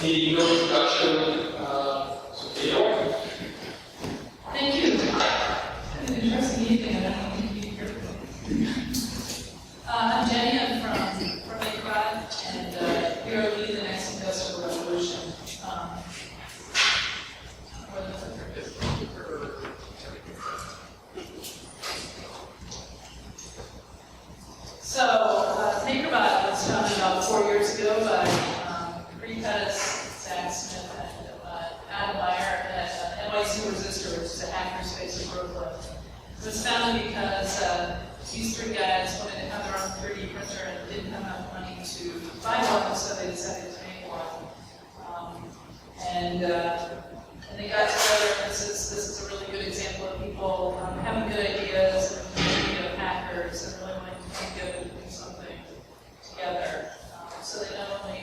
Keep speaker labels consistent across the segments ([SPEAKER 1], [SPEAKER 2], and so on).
[SPEAKER 1] the introduction, Sophia.
[SPEAKER 2] Thank you. An interesting evening, and I don't think you can hear me. I'm Jenny, I'm from MakerBot, and we are leading the next industrial revolution. So, MakerBot was founded about 4 years ago by Zach Smith and Adam Meyer at NYC Resistor, which is a hackerspace in Brooklyn. It was founded because these three guys wanted to have their own 3D printer and didn't have enough money to buy one, so they decided to make one. And they got together, and this is a really good example of people having good ideas and community of hackers and really wanting to come together to do something together. So they not only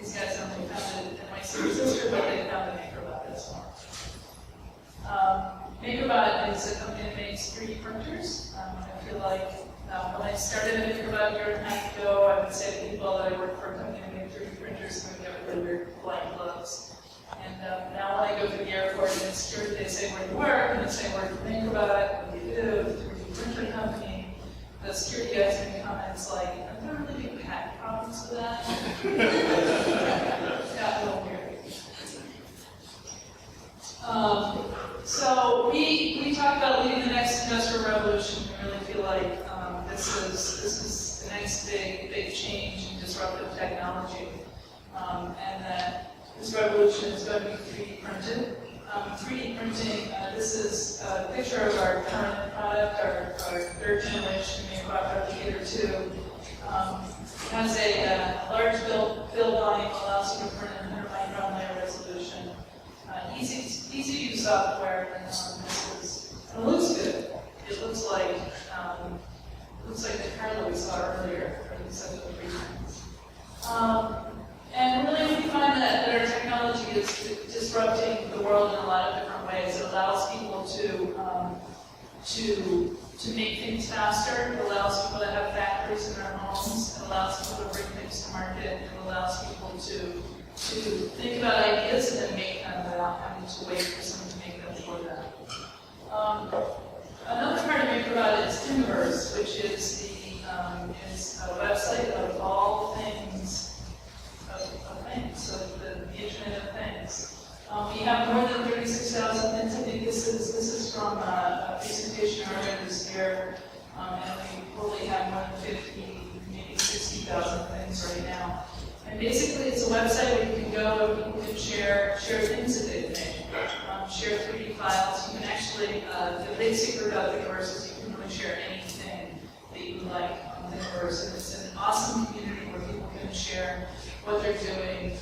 [SPEAKER 2] these guys not only founded NYC Resistor, but they founded MakerBot as well. MakerBot is a company that makes 3D printers. I feel like when I started at MakerBot a year and a half ago, I would say to people that I work for a company that makes 3D printers and we get really weird blind gloves. And now when I go to the airport and in security, they say where you work, and I say work for MakerBot, what do you do? 3D printer company. The security guys make comments like, are there really big patent problems with that? Got a little weird. So we talk about leading the next industrial revolution. We really feel like this is the next big change in disruptive technology, and that this revolution is going to be 3D printed. 3D printing, this is a picture of our current product, our third generation MakerBot Replicator 2. Has a large build volume, allows you to print in 100 micron layer resolution. Easy to use software, and it looks good. It looks like the car that we saw earlier, or the set of the preprints. And really, we find that our technology is disrupting the world in a lot of different ways. It allows people to make things faster. It allows people to have factories in their homes. It allows people to bring things to market. It allows people to think about ideas and then make them without having to wait for someone to make them for them. Another part of MakerBot is Thingiverse, which is a website of all things. So the Internet of Things. We have more than 36,000 things. I think this is from a presentation earlier this year, and we probably have more than 50, maybe 60,000 things right now. And basically, it's a website where you can go and people can share things that they've made, share 3D files. You can actually, the big secret about Thingiverse is you can really share anything that you like on Thingiverse, and it's an awesome community where people can share what they're doing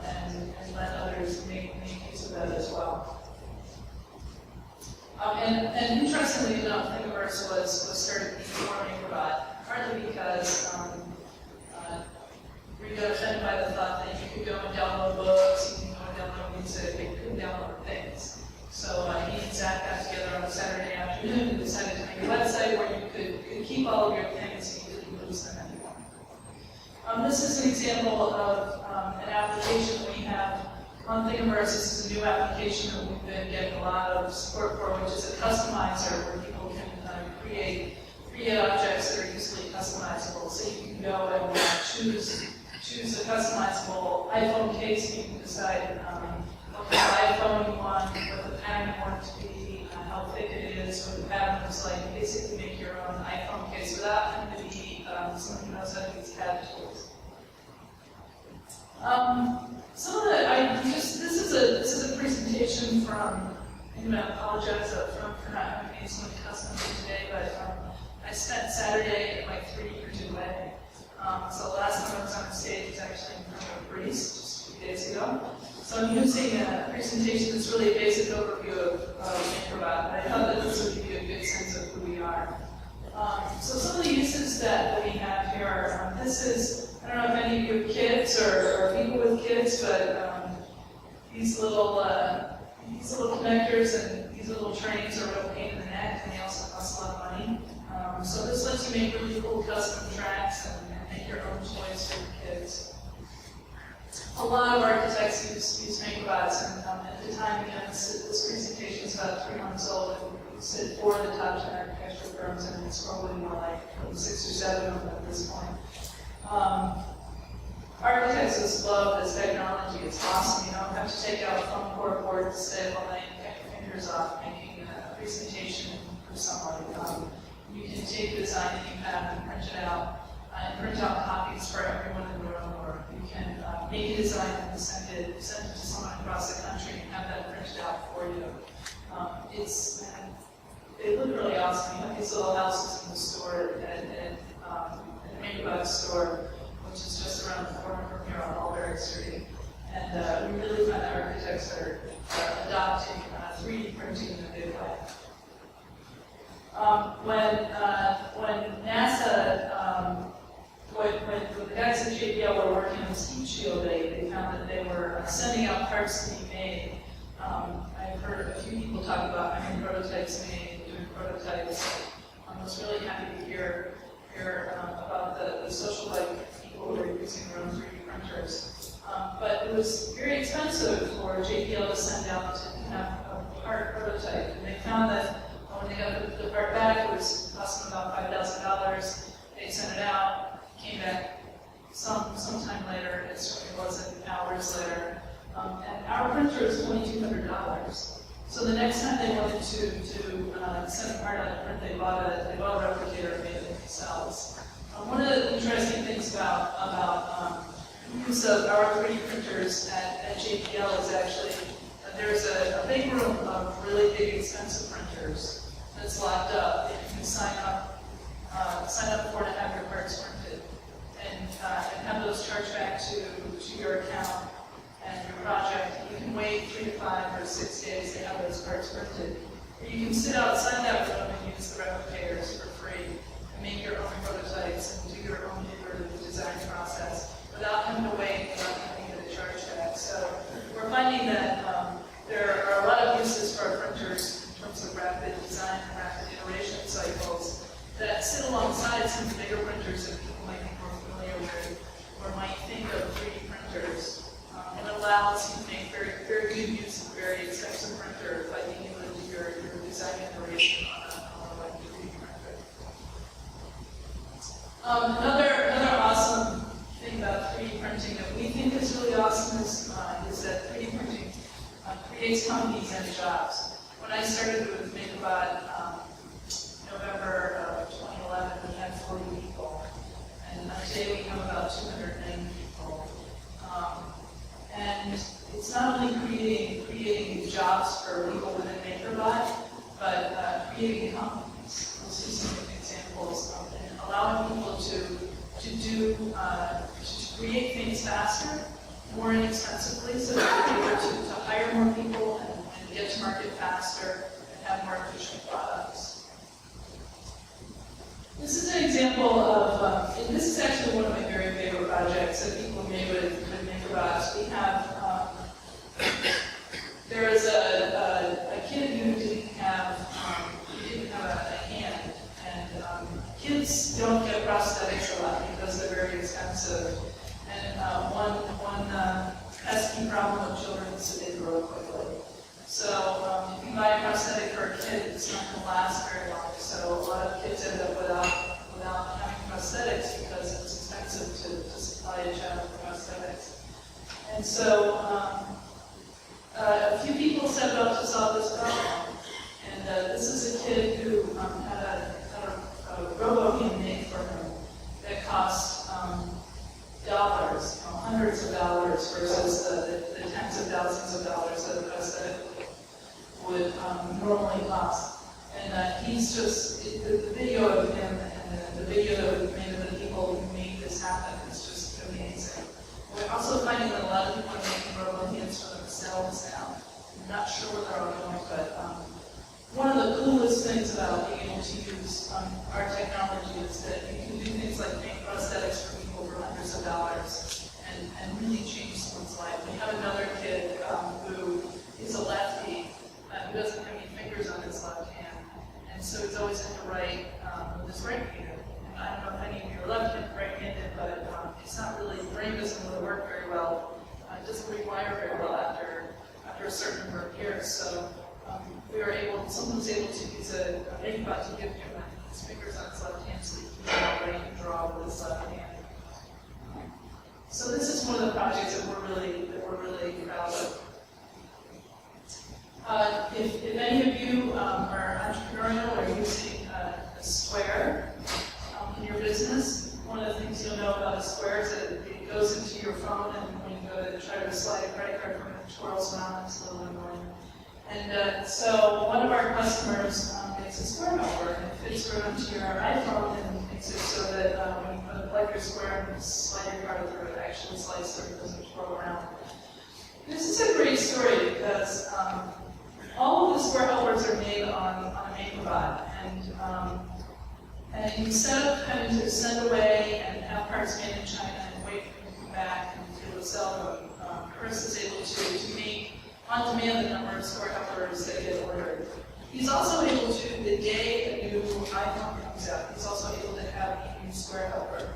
[SPEAKER 2] and let others make use of that as well. And interestingly enough, Thingiverse was started before MakerBot, partly because we got offended by the thought that you could go and download books, you can go and download music, but you couldn't download things. So me and Zach got together on a Saturday afternoon and decided to make a website where you could keep all of your things and you didn't lose them anymore. This is an example of an application that we have on Thingiverse. This is a new application that we've been getting a lot of support for, which is a customizer where people can create objects that are easily customizable. So you can go and choose a customizable iPhone case, and you can decide what kind of iPhone you want, what the pattern you want to be, how thick it is, what the pattern looks like. Basically make your own iPhone case without having to be someone who knows how to use CAD tools. This is a presentation from, I'm going to apologize up front for not having any so many custom today, but I spent Saturday at my 3D printed wedding. So the last time I was on the stage was actually in front of a priest just a few days ago. So I'm using a presentation that's really a basic overview of MakerBot, but I thought that this would give you a good sense of who we are. So some of the uses that we have here are, this is, I don't know if any of you have kids or people with kids, but these little connectors and these little trains are a real pain in the neck, and they also cost a lot of money. So this lets you make really cool custom tracks and make your own toys for your kids. a lot of architects use MakerBots, and at the time, again, this presentation is about 3 months old, and we said 4 of the top 10 architecture firms, and it's probably more like 6 or 7 of them at this point. Architects just love this technology. It's awesome. You don't have to take out a phone core board to say, well, I cut your fingers off making a presentation for someone. You can take the design that you have and print it out, and print out copies for everyone in the room, or you can make a design and send it to someone across the country and have that printed out for you. They look really awesome. You have these little houses in the store at MakerBot store, which is just around the corner from here on Mulberry Street. And we really find that architects are adopting 3D printing in a big way. When NASA, when the guys at JPL were working on this heat shield, they found that they were sending out parts to be made. I've heard a few people talk about having prototypes made, doing prototypes. I was really happy to hear about the social life people who were using their own 3D printers. But it was very expensive for JPL to send out to have a part prototype. And they found that when they got the part back, it was costing about $5,000. They sent it out, came back sometime later. It certainly wasn't hours later. And our printer is $2,200. So the next time they wanted to send a part out to print, they bought a replicator and made it themselves. One of the interesting things about use of our 3D printers at JPL is actually there's a big room of really big, expensive printers that's locked up that you can sign up for to have your parts printed, and have those charged back to your account and your project. You can wait 3 to 5 or 6 days to have those parts printed. Or you can sit outside that room and use the replicators for free and make your own prototypes and do your own iterative design process without having to wait, without having to get a charge back. So we're finding that there are a lot of uses for our printers in terms of rapid design and rapid iteration cycles that sit alongside some of the bigger printers that people might be more familiar with or might think of 3D printers. It allows you to make very, very good use of a very expensive printer by being able to do your design iteration on a 3D printer. Another awesome thing about 3D printing that we think is really awesome is that 3D printing creates companies and jobs. When I started with MakerBot November of 2011, we had 40 people, and today we have about 290 people. And it's not only creating jobs for people within MakerBot, but creating companies. We'll see some examples and allowing people to create things faster, more inexpensively, so that they're able to hire more people and get to market faster and have more efficient products. This is an example of, and this is actually one of my very favorite projects that people made with MakerBots. We have, there is a kid who didn't have a hand, and kids don't get prosthetics a lot because they're very expensive. And one pesky problem with children is that they grow quickly. So if you buy a prosthetic for a kid, it's not going to last very long. So a lot of kids end up without having prosthetics because it's expensive to supply a child with prosthetics. And so a few people set out to solve this problem. And this is a kid who had a ROBOHAND made for him that cost dollars, hundreds of dollars versus the tens of thousands of dollars that a prosthetic would normally cost. And he's just, the video of him and the video that we've made of the people who made this happen is just amazing. We're also finding that a lot of people are making ROBOHANDs for themselves now. I'm not sure where they're all going, but one of the coolest things about being able to use our technology is that you can do things like make prosthetics for people for hundreds of dollars and really change someone's life. We have another kid who is a lefty who doesn't have any fingers on his left hand, and so he's always had to write with his right hand. And I don't know if any of you are right-handed, but it's not really, the brain doesn't really work very well it doesn't rewire very well after a certain number of years. So someone was able to use a MakerBot to give him his fingers on his left hand so he can write and draw with his left hand. So this is one of the projects that we're really proud of. If any of you are entrepreneurial or using a square in your business, one of the things you'll know about a square is that it goes into your phone, and when you go to try to slide a credit card from it, it twirls around. It's a little annoying. And so one of our customers makes a square helper, and it fits right onto your iPhone and makes it so that when you put like your square and slide your card through, it actually slides through, it doesn't twirl around. This is a great story because all of the square helpers are made on a MakerBot, and you set up kind of to send away and have parts made in China and wait for them to come back and be able to sell them. Chris is able to make on demand the number of square helpers that get ordered. He's also able to, the day a new iPhone comes out, he's also able to have a new square helper.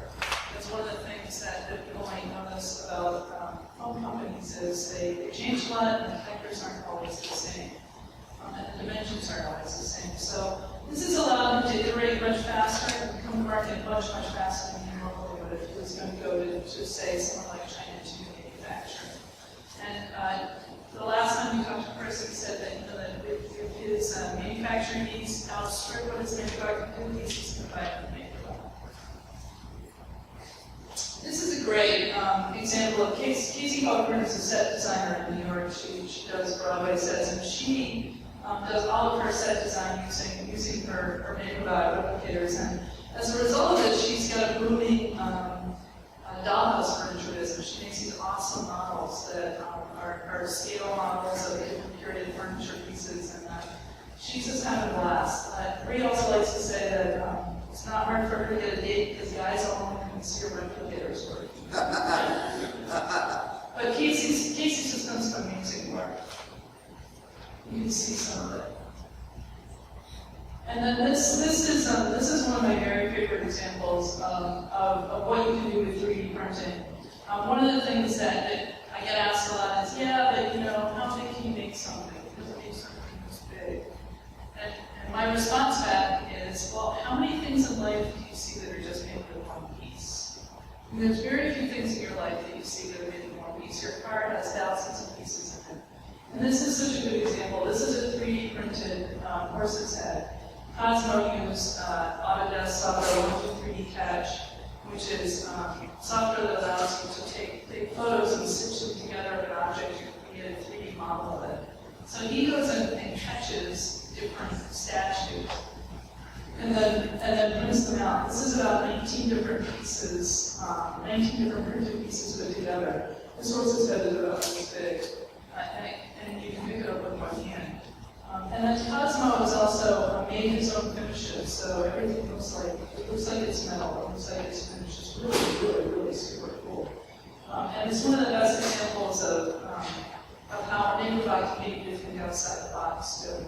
[SPEAKER 2] That's one of the things that people might notice about phone companies is they change a lot and the connectors aren't always the same. And the dimensions aren't always the same. So this has allowed him to iterate much faster and come to market much faster than he normally would if he was going to go to say, someone like China to manufacture. And the last time we talked to Chris, he said that, that if his manufacturing needs outstrip what his MakerBot can do, he's going to buy it from MakerBot. This is a great example of Casey Hoffman is a set designer in New York. She does Broadway sets, and she does all of her set design using her MakerBot replicators. And as a result of it, she's got a booming dollhouse furniture business. She makes these awesome models that are scale models of different period furniture pieces, and she's just having a blast. Bree also likes to say that it's not hard for her to get a date because guys all want to come see her replicators work. But Casey's just done some amazing work. You can see some of it. And then this is one of my very favorite examples of what you can do with 3D printing. One of the things that I get asked a lot is, yeah, but how big can you make something? Because it makes something this big. And my response back is, well, how many things in life do you see that are just made with one piece? And there's very few things in your life that you see that are made with one piece. Your car has thousands of pieces in it. And this is such a good example. This is a 3D printed horse's head. COSMO used Autodesk software 123D Catch, which is software that allows you to take photos and stitch them together of an object and create a 3D model of it. So he goes in and catches different statues and then prints them out. This is about 19 different pieces, 19 different printed pieces put together. This horse's head is about this big, and you can pick it up with one hand. And then COSMO has also made his own finishes, so everything looks like it's metal. It looks like it's finished. It's really super cool. And it's one of the best examples of how MakerBot can make anything outside the box too.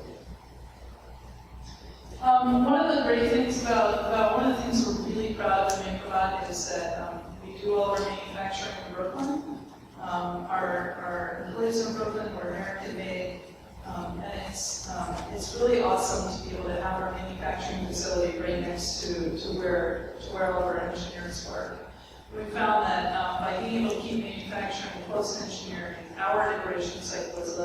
[SPEAKER 2] One of the great things about one of the things we're really proud of in MakerBot is that we do all of our manufacturing in Brooklyn. Our employees are in Brooklyn. We're American made. And it's really awesome to be able to have our manufacturing facility right next to where all of our engineers work. We found that by being able to keep manufacturing close to engineering, our iteration cycle is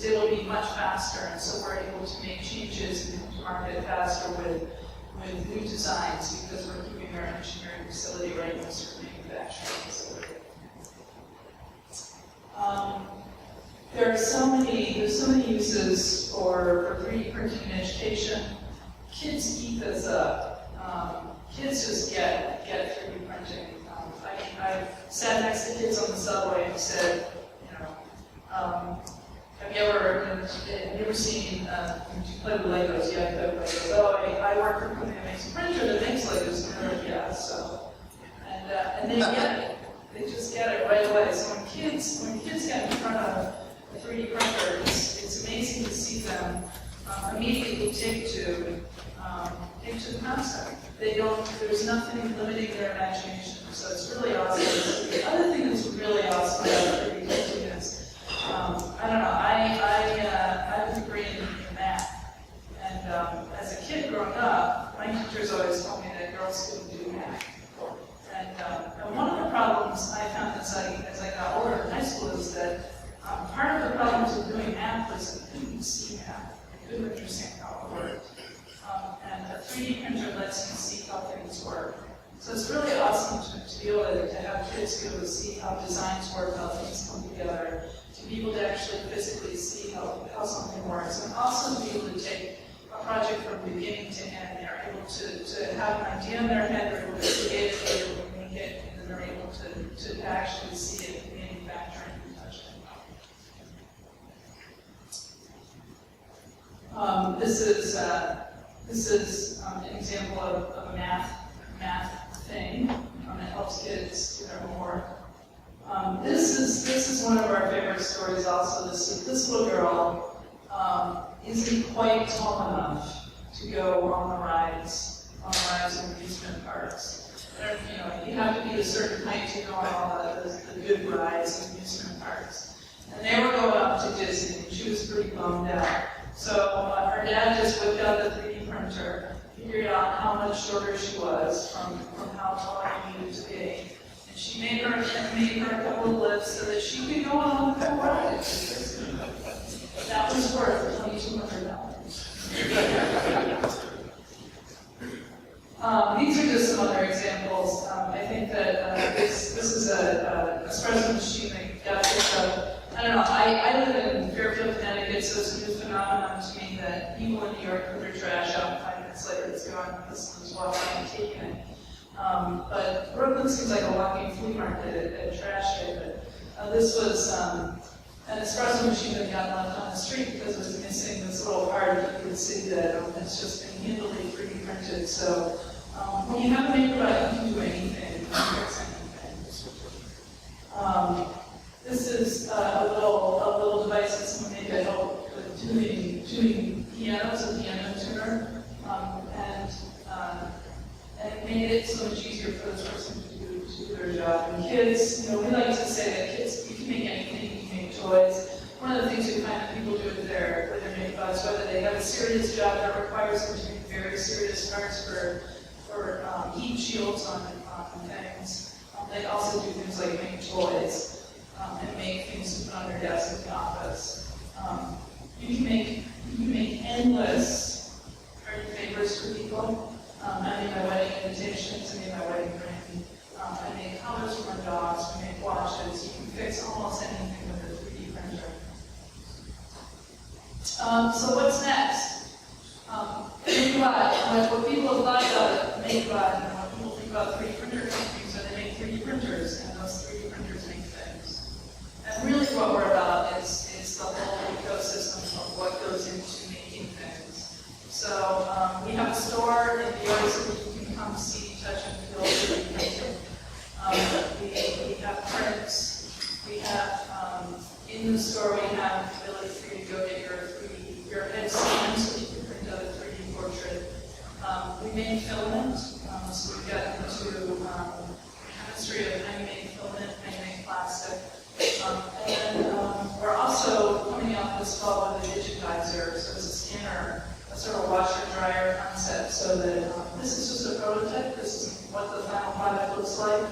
[SPEAKER 2] able to be much faster, and so we're able to make changes and come to market faster with new designs because we're keeping our engineering facility right next to our manufacturing facility. There's so many uses for 3D printing in education. Kids eat this up. Kids just get 3D printing. I've sat next to kids on the subway and said, have you ever seen, do you play with Legos? Yeah, I play with Legos. Oh, I work for a company that makes a printer that makes Legos. And they're like, yeah, so. And they get it. They just get it right away. So when kids get in front of a 3D printer, it's amazing to see them immediately take to the concept. There's nothing limiting their imagination, so it's really awesome. The other thing that's really awesome about was that part of the problems of doing math was that you couldn't see math. You couldn't understand how it worked. And a 3D printer lets you see how things work. So it's really awesome to be able to have kids be able to see how designs work, how things come together, to be able to actually physically see how something works, and also to be able to take a project from beginning to end. They're able to have an idea in their head, they're able to create it, they're able to make it, and then they're able to actually see it manufactured and touch it. This is an example of a math thing that helps kids do their homework. This is one of our favorite stories also. This little girl isn't quite tall enough to go on the rides in amusement parks. You have to be a certain height to go on all the good rides in amusement parks. And they were going up to Disney, and she was pretty bummed out. So her dad just whipped out the 3D printer, figured out how much shorter she was from how tall she needed to be. And she made her a couple of lifts so that she could go on the ride. That was worth $2,200. These are just some other examples. I think that this is a espresso machine that got picked up. I don't know, I live in Fairfield, Connecticut, so it's a new phenomenon to me that people in New York put their trash out and 5 minutes later it's gone. This was walking and taking it. But Brooklyn seems like a walking flea market at trash day. But this was an espresso machine that got left on the street because it was missing this little part. You could see that it's just been handily 3D printed. So when you have a MakerBot, you can do anything. You can fix anything. This is a little device that someone made to help with tuning pianos, a piano tuner, and it made it so much easier for this person to do their job. And kids, we like to say that kids, you can make anything, you can make toys. One of the things we find that people do with their MakerBots, whether they have a serious job that requires them to make very serious parts for heat shields on things, they also do things like make toys. And make things to put on your desk in the office. You can make endless party favors for people. I made my wedding invitations, I made my wedding ring, I made colors for my dogs, I made watches. You can fix almost anything with a 3D printer. So what's next? MakerBot, what people have thought about MakerBot and what people think about 3D printer companies, are they make 3D printers, and those 3D printers make things. And really what we're about is the whole ecosystem of what goes into making things. So we have a store in New York so that you can come see, touch, and feel 3D printing. We have prints. We have, in the store we have the ability for you to go get your head scan so you can print out a 3D portrait. We make filament, so we've got into chemistry of how you make filament, how you make plastic. And we're also coming out this fall with a digitizer, so it's a scanner, a sort of washer-dryer concept, so that this is just a prototype, this is what the final product looks like,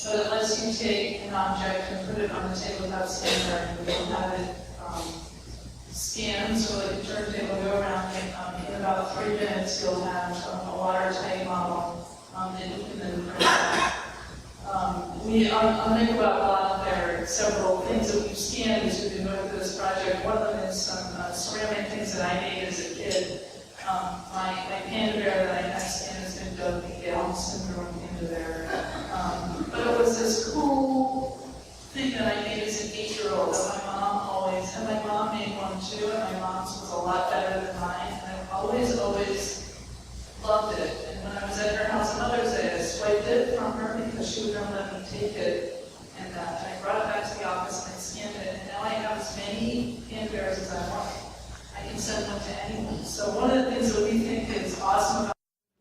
[SPEAKER 2] but it lets you take an object and put it on the table without scanner, and we'll have it scanned, so like a turntable go around, and in about 3 minutes you'll have a watertight model that you can then print out. On MakerBot blog, there are several things that we've scanned as we've been going through this project. One of them is some ceramic things that I made as a kid. My panda bear that I had scanned has been dubbed the Down syndrome panda bear. But it was this cool thing that I made as an 8-year-old that my mom always, and my mom made one too, and my mom's was a lot better than mine, and I always loved it. And when I was at her house on Mother's Day, I swiped it from her because she wouldn't let me take it. And I brought it back to the office and I scanned it. And now I have as many panda bears as I want. I can send them to anyone. So one of the things that we think is awesome about it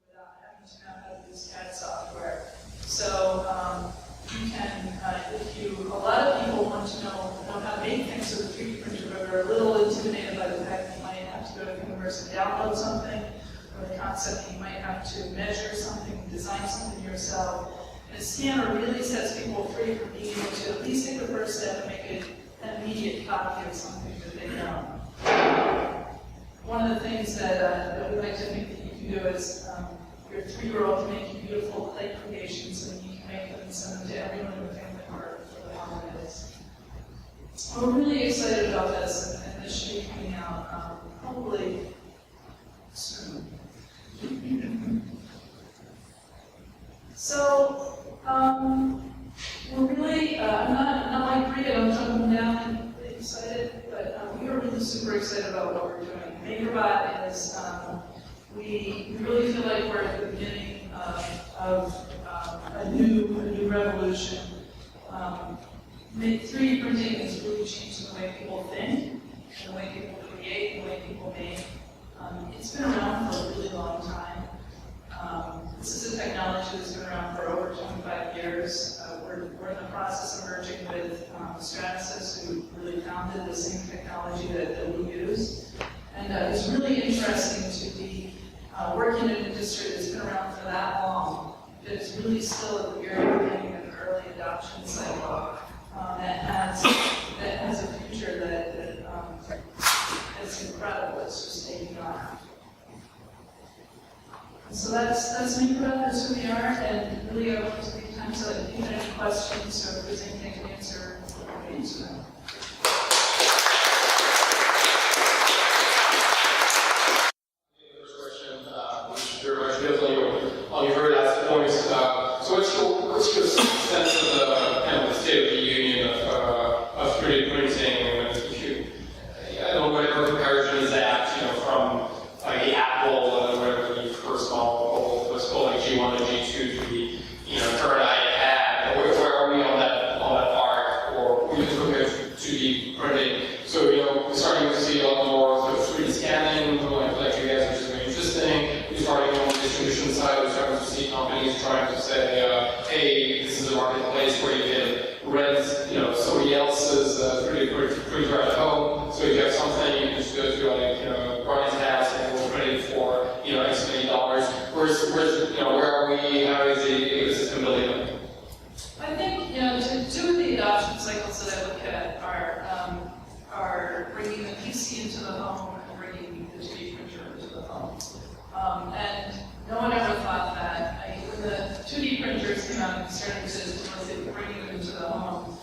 [SPEAKER 2] without having to know how to use CAD software. So you can, a lot of people want to know how to make things with a 3D printer, but are a little intimidated by the fact that you might have to go to Thingiverse and download something, or the concept that you might have to measure something, design something yourself. And a scanner really sets people free from being able to at least take the first step and make an immediate copy of something that they know. One of the things that we like to think that you can do is your 3-year-old can make you beautiful clay creations, and you can make them and send them to everyone in the family for the holidays. We're really excited about this, and this should be coming out probably soon. So, we're really, I'm not like Bria, I'm jumping down and excited, but we are really super excited about what we're doing. MakerBot is, we really feel like we're at the beginning of a new revolution. 3D printing is really changing the way people think, the way people create, the way people make. It's been around for a really long time. This is a technology that's been around for over 25 years. We're in the process of merging with Stratasys, who really founded the same technology that we use. And it's really interesting to be working in an industry that's been around for that long, but it's really still at the very beginning of an early adoption cycle that has a future that's incredible. It's just taking off. So that's MakerBot, that's who we are, and really I want to take time to if you have any questions or if there's anything to answer, I'll answer them.
[SPEAKER 1] On your very last point, so what's your sense of the kind of the state of the union of 3D printing and compute? I don't know whatever comparison is that, from like the Apple, whatever the first model was called, like G1 and G2 to the current iPad. Where are we on that arc, or we can compare to 2D printing? So we're starting to see a lot more sort of 3D scanning, like you guys, which is very interesting. We're starting on the distribution side. We're starting to see companies trying to say, hey, this is a marketplace where you can rent, somebody else's 3D printer at home. So if you have something, you can just go to Brian's house and we'll print it for X many dollars. Where are we? How is the ecosystem building up?
[SPEAKER 2] I think two of the adoption cycles that I look at are bringing the PC into the home and bringing the 3D printer into the home. And no one ever thought that. When the 2D printers came out and started to bringing them into the home,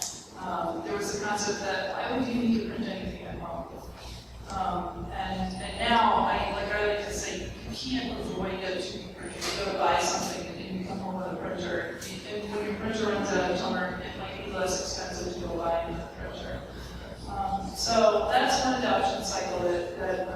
[SPEAKER 2] there was a concept that why would you need to print anything at home? And now, I like to say, you can't avoid a 2D printer. You go to buy something and you come home with a printer. And when your printer runs out of toner, it might be less expensive to go buy another printer. So that's one adoption cycle that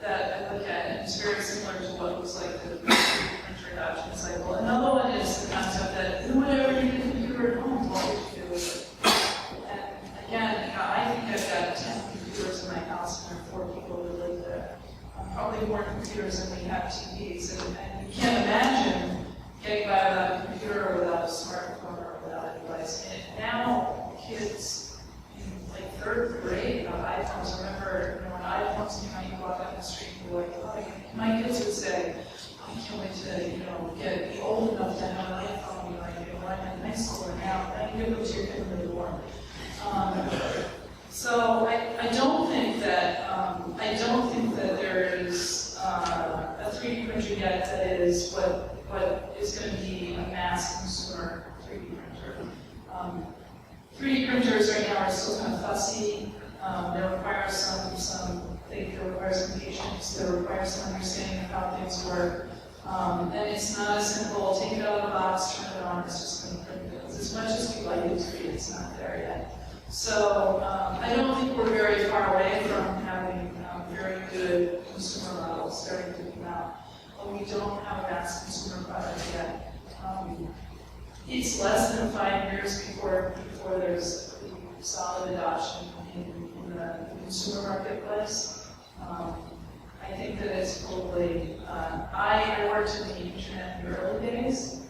[SPEAKER 2] I look at, and it's very similar to what looks like the printer adoption cycle. Another one is the concept that whenever you get a computer at home, what would you do with it? And again, I think I've got 10 computers in my house, and there are 4 people who live there. Probably more computers than we have TVs, and you can't imagine getting by without a computer or without a smartphone or without a device. And now, kids in like 3rd grade have iPhones. I remember when iPhones came out, you walk down the street and you're like, oh, my kids would say, I can't wait to be old enough to have an iPhone when I'm in high school, and now I can give it to your kid when they're born. So I don't think that there is a 3D printer yet that is what is going to be a mass consumer 3D printer. 3D printers right now are still kind of fussy. They require they require some patience. They require some understanding of how things work. And it's not as simple. Take it out of the box, turn it on. It's just going to print it. As much as we like it to be, it's not there yet. So I don't think we're very far away from having very good consumer models starting to come out. But we don't have a mass consumer product yet. It's less than 5 years before there's solid adoption in the consumer marketplace. I think that it's probably, I worked in the internet in the early days,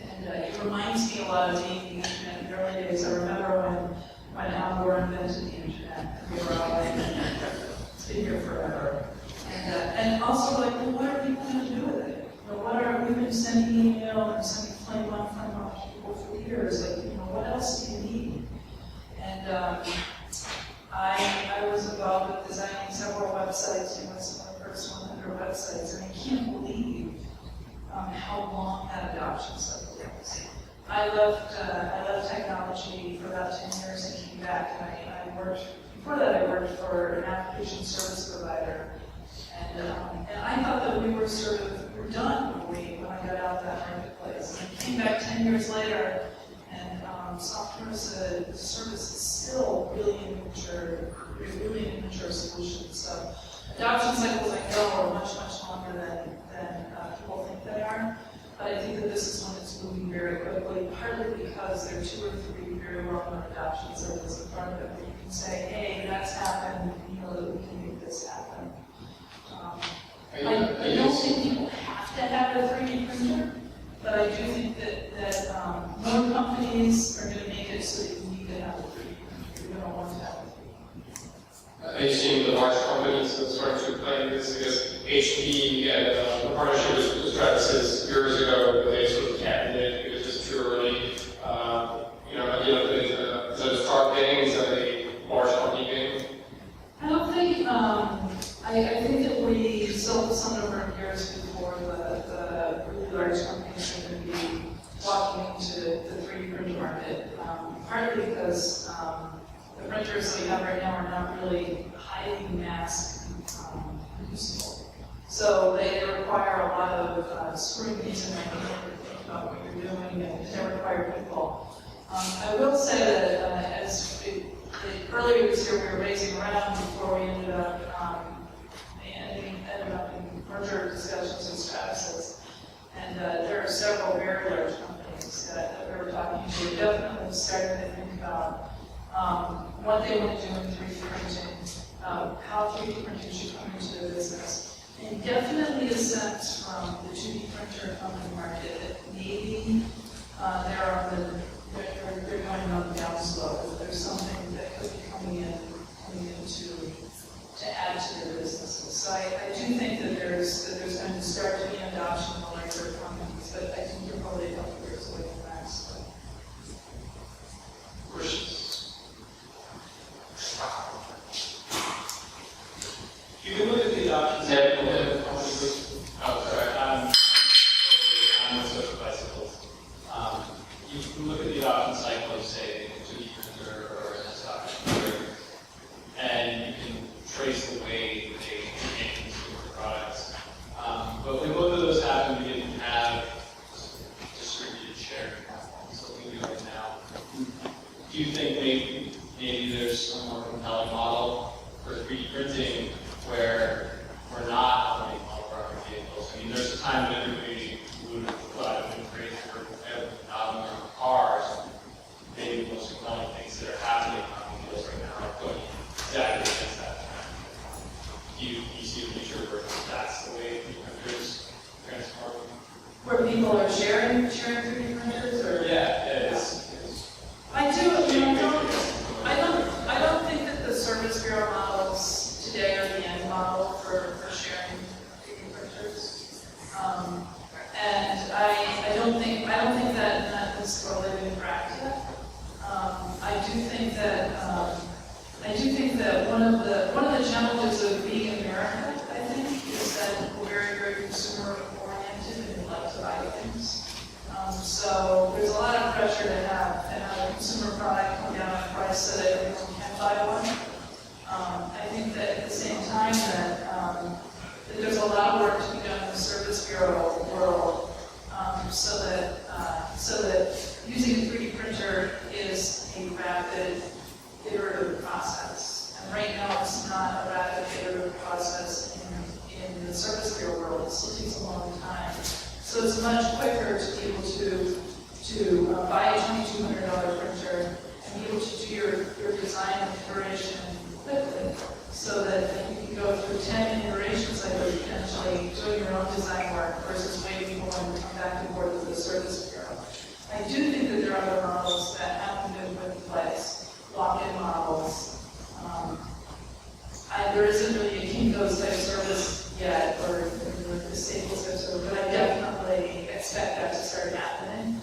[SPEAKER 2] and it reminds me a lot of being in the internet in the early days. I remember when Al Gore invented the internet, and we were all like, it's been here forever. And also like, well, what are people going to do with it? We've been sending email and sending plain years, like, what else do you need? And I was involved with designing several websites, some of the first 100 websites, and I can't believe how long that adoption cycle was. I left technology for about 10 years and came back, and I worked, before that I worked for an application service provider, and I thought that we were we're done when I got out of that marketplace. And I came back 10 years later, and software as a service is still really an immature solution. So adoption cycles, I know, are much, much longer than people think they are. But I think that this is one that's moving very quickly, partly because there are 2 or 3 very well-known adoption cycles in front of it, where you can say, hey, that's happened, you know that we can make this happen. I don't think people have to have a 3D printer, but I do think that more companies are going to make it so that you need to have a 3D printer. You don't want to have a 3D printer.
[SPEAKER 1] Are you seeing the large companies starting to play this? Because HP and the partnership with Travis's years ago, they sort of capped it because it's too early. Is it a start thing? Is that a large company thing?
[SPEAKER 2] I don't think, I think that we still have some number of years before the really large companies are going to be walking into the 3D printer market, partly because the printers that we have right now are not really highly mass producible. So they require a lot of scrutiny and think about what you're doing, and they require people. I will say that earlier this year we were raising around before we ended up in merger discussions with Travis's, and there are several very large companies that we were talking to. Definitely starting to think about what they want to do in 3D printing, how 3D printing should come into their business, and definitely a sense from the 2D printer company market that maybe they're going on the downslope. There's something that could be coming in to add to their businesses. So I do think that there's going to start to be an adoption of the larger companies, but I think you're probably a couple years away from that. So.
[SPEAKER 3] You can look at the adoption cycle. I'm with social bicycles. You can look at the adoption cycle of, say, a 2D printer or a desktop computer, and you can trace the way that they make consumer products. But when both of those happen, we didn't have distributed sharing platforms, so we do it now. Do you think maybe there's a more compelling model for 3D printing where we're not owning all of our vehicles? I mean, there's a time when everybody would have thought it would be great for not owning our cars. Maybe the most compelling things that are happening on wheels right now are going exactly against that trend. Do you see a future where that's the way 3D printers transform?
[SPEAKER 2] Where people are sharing 3D printers, or I do. I don't think that the service bureau models today are the end model for sharing 3D printers. And I don't think that is really been cracked yet. I do think that one of the challenges of being America, I think, is that we're very, very consumer oriented and we like to buy things. So there's a lot of pressure to have a consumer product come down in price so that everyone can buy one. I think that at the same time that there's a lot of work to be done in the service bureau world, so that using a 3D printer is a rapid, iterative process. And right now it's not a rapid, iterative process in the service bureau world. It still takes a long time. So it's much quicker to be able to buy a $2,200 printer and be able to do your design and iteration quickly, so that you can go through 10 iterations like you're potentially doing your own design work versus waiting for one to come back and forth with the service bureau. I do think that there are other models that haven't been put in place, lock-in models. There isn't really a Kinko's type service yet, or the Staples type service, but I definitely expect that to start happening.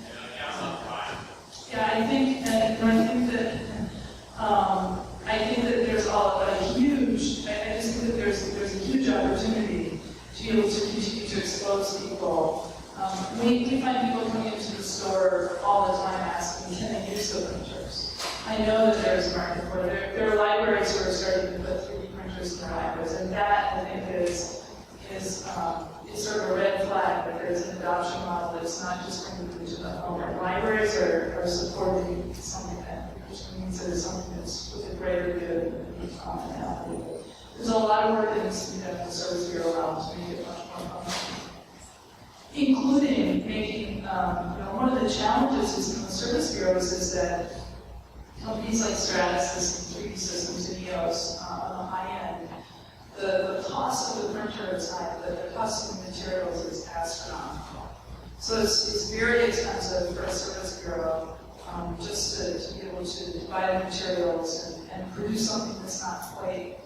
[SPEAKER 2] know that there's a market for it. There are libraries who are starting to put 3D printers in their libraries, and that, I think, is sort of a red flag that there's an adoption model that's not just going to be to the home. And libraries are supporting something that, which means that it's something that's with a greater good and commonality. There's a lot of work that needs to be done in the Service Bureau realm to make it much more functional, including making, one of the challenges in the Service Bureaus is that companies like Stratasys and 3D Systems and EOS on the high end, the cost of the printer is high, but the cost of the materials is astronomical. So it's very expensive for a Service Bureau just to be able to buy the materials and produce something that's not quite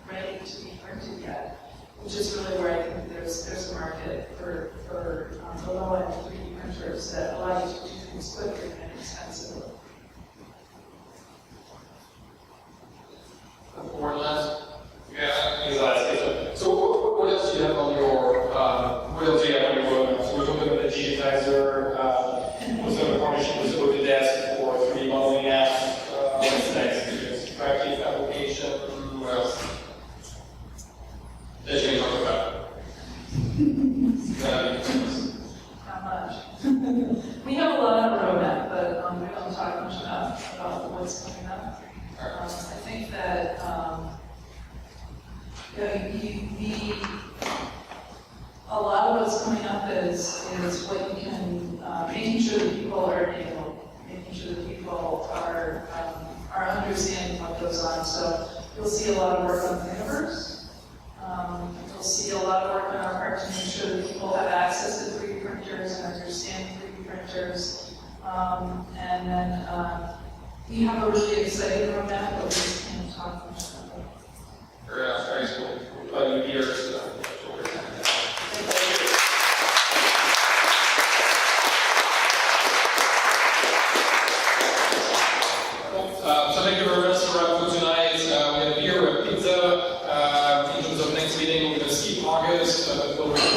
[SPEAKER 2] ready to be printed yet, which is really where I think there's a market for the low-end 3D printers that allow you to do things quickly and inexpensively.
[SPEAKER 1] One last. So what else do you have on your roadmap? So we're talking about the digitizer, was there a partnership with Autodesk for 3D modeling apps? What's next? Practice application, what else? That you can talk about.
[SPEAKER 2] Not much. We have a lot on the roadmap, but we don't talk much about what's coming up. I think that a lot of what's coming up is what you can, making sure that people are enabled, making sure that people are understanding what goes on. So you'll see a lot of work on the universe. You'll see a lot of work on our part to make sure that people have access to 3D printers and understand 3D printers. And then we have a really exciting roadmap, but we just can't talk much about it.
[SPEAKER 1] Very cool. About years. So thank you very much for tonight. We have beer, we have pizza. In terms of next meeting, we're going to skip August.